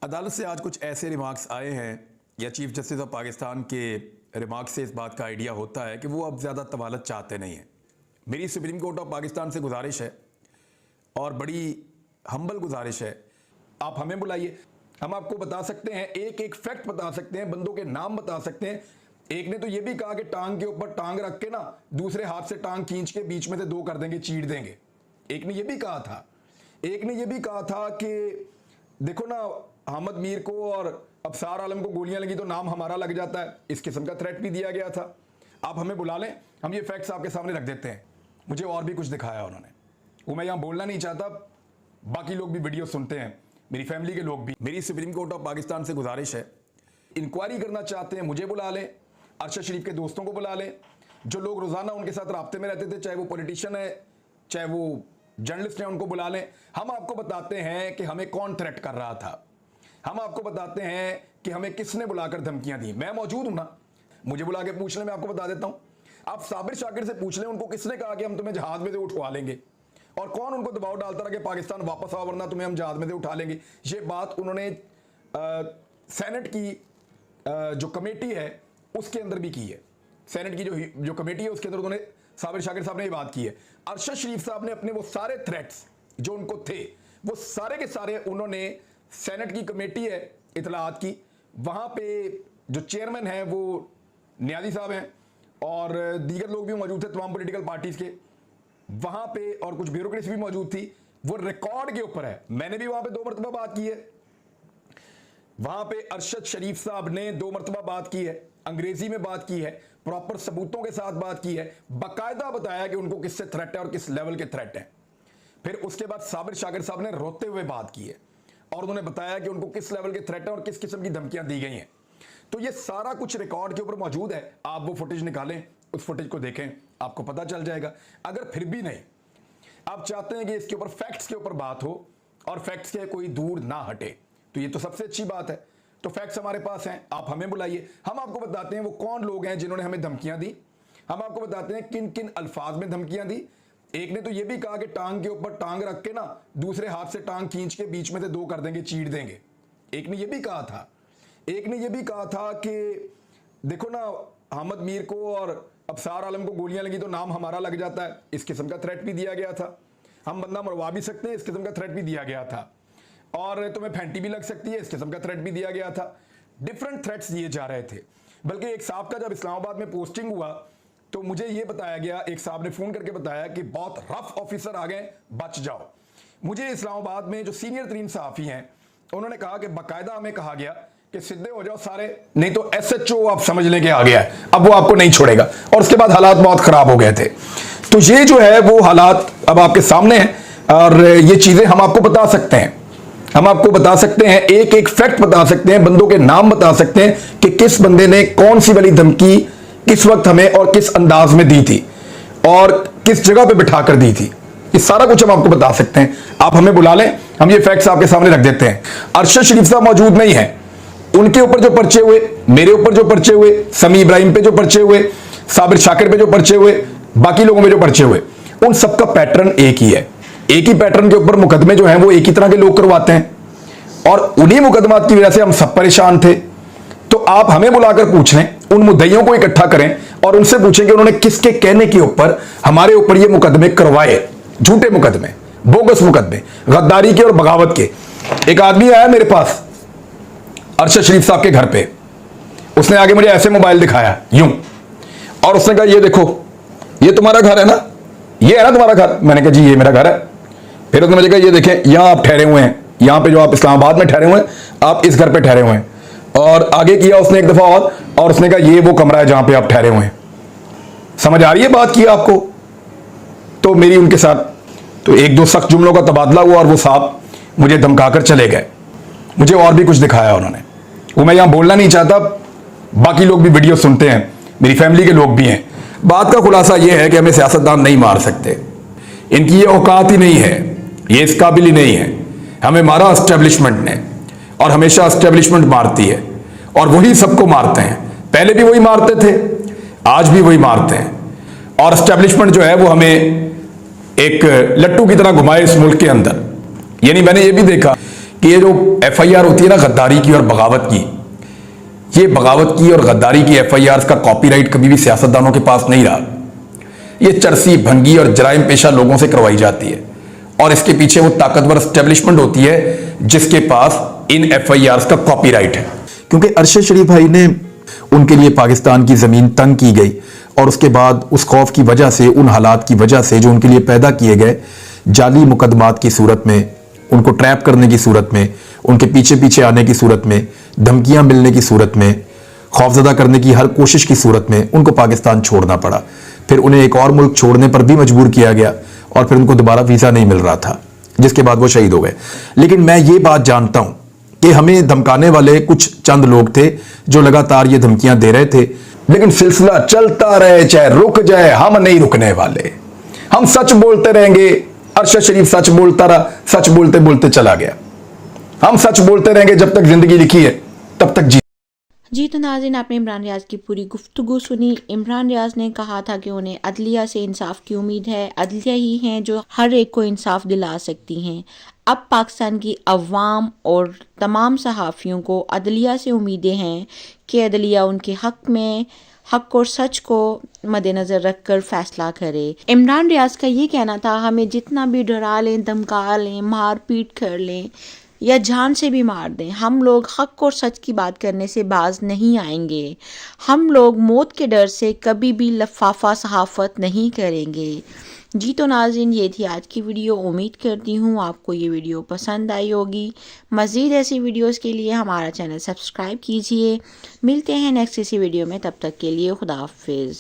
अदालत से आज कुछ ऐसे रिमार्क्स आए हैं या चीफ जस्टिस ऑफ पाकिस्तान के रिमार्क्स से इस बात का आइडिया होता है कि वो अब ज़्यादा तवालत चाहते नहीं हैं। मेरी सुप्रीम कोर्ट ऑफ पाकिस्तान से गुजारिश है और बड़ी हम्बल गुजारिश है, आप हमें बुलाइए, हम आपको बता सकते हैं, एक एक फैक्ट बता सकते हैं, बंदों के नाम बता सकते हैं। एक ने तो ये भी कहा कि टांग के ऊपर टांग रख के ना दूसरे हाथ से टांग खींच के बीच में से दो कर देंगे, चीर देंगे। एक ने ये भी कहा था, एक ने ये भी कहा था कि देखो ना अहमद मीर को और अफसार आलम को गोलियां लगी तो नाम हमारा लग जाता है। इस किस्म का थ्रेट भी दिया गया था। आप हमें बुला लें, हम ये फैक्ट्स आपके सामने रख देते हैं। मुझे और भी कुछ दिखाया उन्होंने, वो मैं यहाँ बोलना नहीं चाहता, बाकी लोग भी वीडियो सुनते हैं, मेरी फैमिली के लोग भी। मेरी सुप्रीम कोर्ट ऑफ पाकिस्तान से गुजारिश है, इंक्वायरी करना चाहते हैं मुझे बुला लें, अरशद शरीफ के दोस्तों को बुला लें, जो लोग रोजाना उनके साथ राब्ते में रहते थे, चाहे वो पॉलिटिशियन है चाहे वो जर्नलिस्ट हैं, उनको बुला लें। हम आपको बताते हैं कि हमें कौन थ्रेट कर रहा था, हम आपको बताते हैं कि हमें किसने बुलाकर धमकियां दी। मैं मौजूद हूं ना, मुझे बुला के पूछ लें, मैं आपको बता देता हूं। आप साबिर शाकिर से पूछ लें, उनको किसने कहा कि हम तुम्हें जहाज में से उठवा लेंगे, और कौन उनको दबाव डालता रहा कि पाकिस्तान वापस आओ वरना तुम्हें हम जहाज में से उठा लेंगे। ये बात उन्होंने सेनेट की जो कमेटी है उसके अंदर भी की है। सेनेट की जो कमेटी है उसके अंदर उन्होंने, साबिर शाकिर साहब ने ये बात की है। अरशद शरीफ साहब ने अपने वो सारे थ्रेट्स जो उनको थे वो सारे के सारे उन्होंने सेनेट की कमेटी है इतलात की, वहां पे जो चेयरमैन है वो नियाजी साहब हैं और दीगर लोग भी मौजूद थे तमाम पॉलिटिकल पार्टीज के, वहां पे और कुछ ब्यूरोक्रेसी भी मौजूद थी। वो रिकॉर्ड के ऊपर है, मैंने भी वहां पे 2 मरतबा बात की है, वहां पे अरशद शरीफ साहब ने 2 मरतबा बात की है, अंग्रेजी में बात की है, प्रॉपर सबूतों के साथ बात की है, बाकायदा बताया कि उनको किससे थ्रेट है और किस लेवल के थ्रेट है। फिर उसके बाद साबिर शाकिर साहब ने रोते हुए बात की है और उन्होंने बताया कि उनको किस लेवल के थ्रेट है और किस किस्म की धमकियां दी गई हैं। तो ये सारा कुछ रिकॉर्ड के ऊपर मौजूद है, आप वो फुटेज निकालें, उस फुटेज को देखें, आपको पता चल जाएगा। अगर फिर भी नहीं, आप चाहते हैं कि इसके ऊपर फैक्ट्स के ऊपर बात हो और फैक्ट्स के कोई दूर ना हटे, तो ये तो सबसे अच्छी बात है। तो फैक्ट्स हमारे पास हैं, आप हमें बुलाइए, हम आपको बताते हैं वो कौन लोग हैं जिन्होंने हमें धमकियां दी, हम आपको बताते हैं किन किन अल्फाज में धमकियां दी। एक ने तो ये भी कहा कि टांग के ऊपर टांग रख के ना दूसरे हाथ से टांग खींच के बीच में से दो कर देंगे, चीर देंगे। एक ने ये भी कहा था, एक ने ये भी कहा था कि देखो ना अहमद मीर को और अफसार आलम को गोलियां लगी तो नाम हमारा लग जाता है। इस किस्म का थ्रेट भी दिया गया था, हम बंदा मरवा भी सकते हैं, इस किस्म का थ्रेट भी दिया गया था, और तुम्हें फैंटी भी लग सकती है, इस किस्म का थ्रेट भी दिया गया था। डिफरेंट थ्रेट्स दिए जा रहे थे। बल्कि एक साहब का जब इस्लामाबाद में पोस्टिंग हुआ तो मुझे ये बताया गया, एक साहब ने फोन करके बताया कि बहुत रफ ऑफिसर आ गए, बच जाओ। मुझे इस्लामाबाद में जो सीनियर तरीन सहाफी हैं उन्होंने कहा कि बाकायदा हमें कहा गया कि सीधे हो जाओ सारे, नहीं तो SHO आप समझ लें कि आ गया है, अब वो आपको नहीं छोड़ेगा। और उसके बाद हालात बहुत खराब हो गए थे। तो ये जो है वो हालात अब आपके सामने हैं और ये चीजें हम आपको बता सकते हैं, हम आपको बता सकते हैं, एक एक फैक्ट बता सकते हैं, बंदों के नाम बता सकते हैं कि किस बंदे ने कौन सी वाली धमकी किस वक्त हमें और किस अंदाज में दी थी और किस जगह पे बिठा कर दी थी। ये सारा कुछ हम आपको बता सकते हैं, आप हमें बुला लें, हम ये फैक्ट्स आपके सामने रख देते हैं। अरशद शरीफ साहब मौजूद नहीं है, उनके ऊपर जो पर्चे हुए, मेरे ऊपर जो पर्चे हुए, समी इब्राहिम पे जो पर्चे हुए, साबिर शाकिर पे जो पर्चे हुए, बाकी लोगों पे जो पर्चे हुए, उन सबका पैटर्न एक ही है। एक ही पैटर्न के ऊपर मुकदमे जो हैं वो एक ही तरह के लोग करवाते हैं और उन्हीं मुकदमात की वजह से हम सब परेशान थे। तो आप हमें बुलाकर पूछ लें, उन मुद्दइयों को इकट्ठा करें और उनसे पूछें कि उन्होंने किसके कहने के ऊपर हमारे ऊपर ये मुकदमे करवाए, झूठे मुकदमे, बोगस मुकदमे, गद्दारी के और बगावत के। एक आदमी आया मेरे पास अरशद शरीफ साहब के घर पे, उसने आगे मुझे ऐसे मोबाइल दिखाया यूं, और उसने कहा ये देखो ये तुम्हारा घर है ना, ये है ना तुम्हारा घर। मैंने कहा जी ये मेरा घर है। फिर उसने मुझे कहा ये देखें यहां आप ठहरे हुए हैं, यहां पे जो आप इस्लामाबाद में ठहरे हुए हैं, आप इस घर पे ठहरे हुए हैं। और आगे किया उसने एक दफा और उसने कहा ये वो कमरा है जहां पे आप ठहरे हुए हैं। समझ आ रही है बात की आपको? तो मेरी उनके साथ तो 1-2 सख्त जुमलों का तबादला हुआ और वो साहब मुझे धमकाकर चले गए। मुझे और भी कुछ दिखाया उन्होंने, वो मैं यहां बोलना नहीं चाहता, बाकी लोग भी वीडियो सुनते हैं, मेरी फैमिली के लोग भी हैं। बात का खुलासा यह है कि हमें सियासतदान नहीं मार सकते, इनकी ये औकात ही नहीं है, ये इस काबिल ही नहीं है। हमें मारा एस्टेब्लिशमेंट ने और हमेशा एस्टेब्लिशमेंट मारती है और वही सबको मारते हैं। पहले भी वही मारते थे, आज भी वही मारते हैं। और एस्टेब्लिशमेंट जो है वो हमें एक लट्टू की तरह घुमाए इस मुल्क के अंदर। यानी मैंने ये भी देखा कि ये जो FIR होती है ना गद्दारी की और बगावत की, ये बगावत की और गद्दारी की FIR का कॉपीराइट कभी भी सियासतदानों के पास नहीं रहा। ये चरसी भंगी और जराइम पेशा लोगों से करवाई जाती है और इसके पीछे वो ताकतवर एस्टेब्लिशमेंट होती है जिसके पास इन FIR का कॉपीराइट है। क्योंकि अरशद शरीफ भाई ने उनके लिए पाकिस्तान की ज़मीन तंग की गई और उसके बाद उस खौफ की वजह से, उन हालात की वजह से जो उनके लिए पैदा किए गए जाली मुकदमात की सूरत में, उनको ट्रैप करने की सूरत में, उनके पीछे पीछे आने की सूरत में, धमकियां मिलने की सूरत में, खौफजदा करने की हर कोशिश की सूरत में उनको पाकिस्तान छोड़ना पड़ा। फिर उन्हें एक और मुल्क छोड़ने पर भी मजबूर किया गया और फिर उनको दोबारा वीज़ा नहीं मिल रहा था, जिसके बाद वो शहीद हो गए। लेकिन मैं ये बात जानता हूं कि हमें धमकाने वाले कुछ चंद लोग थे जो लगातार ये धमकियां दे रहे थे, लेकिन सिलसिला चलता रहे चाहे रुक जाए, हम नहीं रुकने वाले, हम सच बोलते रहेंगे। अरशद शरीफ सच बोलता रहा, सच बोलते बोलते चला गया। हम सच बोलते रहेंगे जब तक जिंदगी लिखी है तब तक जी। तो नाज़रीन, आपने इमरान रियाज की पूरी गुफ्तगू सुनी। इमरान रियाज ने कहा था कि उन्हें अदलिया से इंसाफ की उम्मीद है, अदलिया ही हैं जो हर एक को इंसाफ दिला सकती हैं। अब पाकिस्तान की अवाम और तमाम सहाफ़ियों को अदलिया से उम्मीदें हैं कि अदलिया उनके हक़ में हक़ और सच को मद्देनज़र रख कर फ़ैसला करे। इमरान रियाज का ये कहना था, हमें जितना भी डरा लें, धमका लें, मार पीट कर लें या जान से भी मार दें, हम लोग हक़ और सच की बात करने से बाज नहीं आएंगे। हम लोग मौत के डर से कभी भी लफाफा सहाफ़त नहीं करेंगे। जी तो नाज़रीन, ये थी आज की वीडियो। उम्मीद करती हूँ आपको ये वीडियो पसंद आई होगी। मज़ीद ऐसी वीडियोस के लिए हमारा चैनल सब्सक्राइब कीजिए। मिलते हैं नेक्स्ट इसी वीडियो में, तब तक के लिए खुदा हाफ़िज़।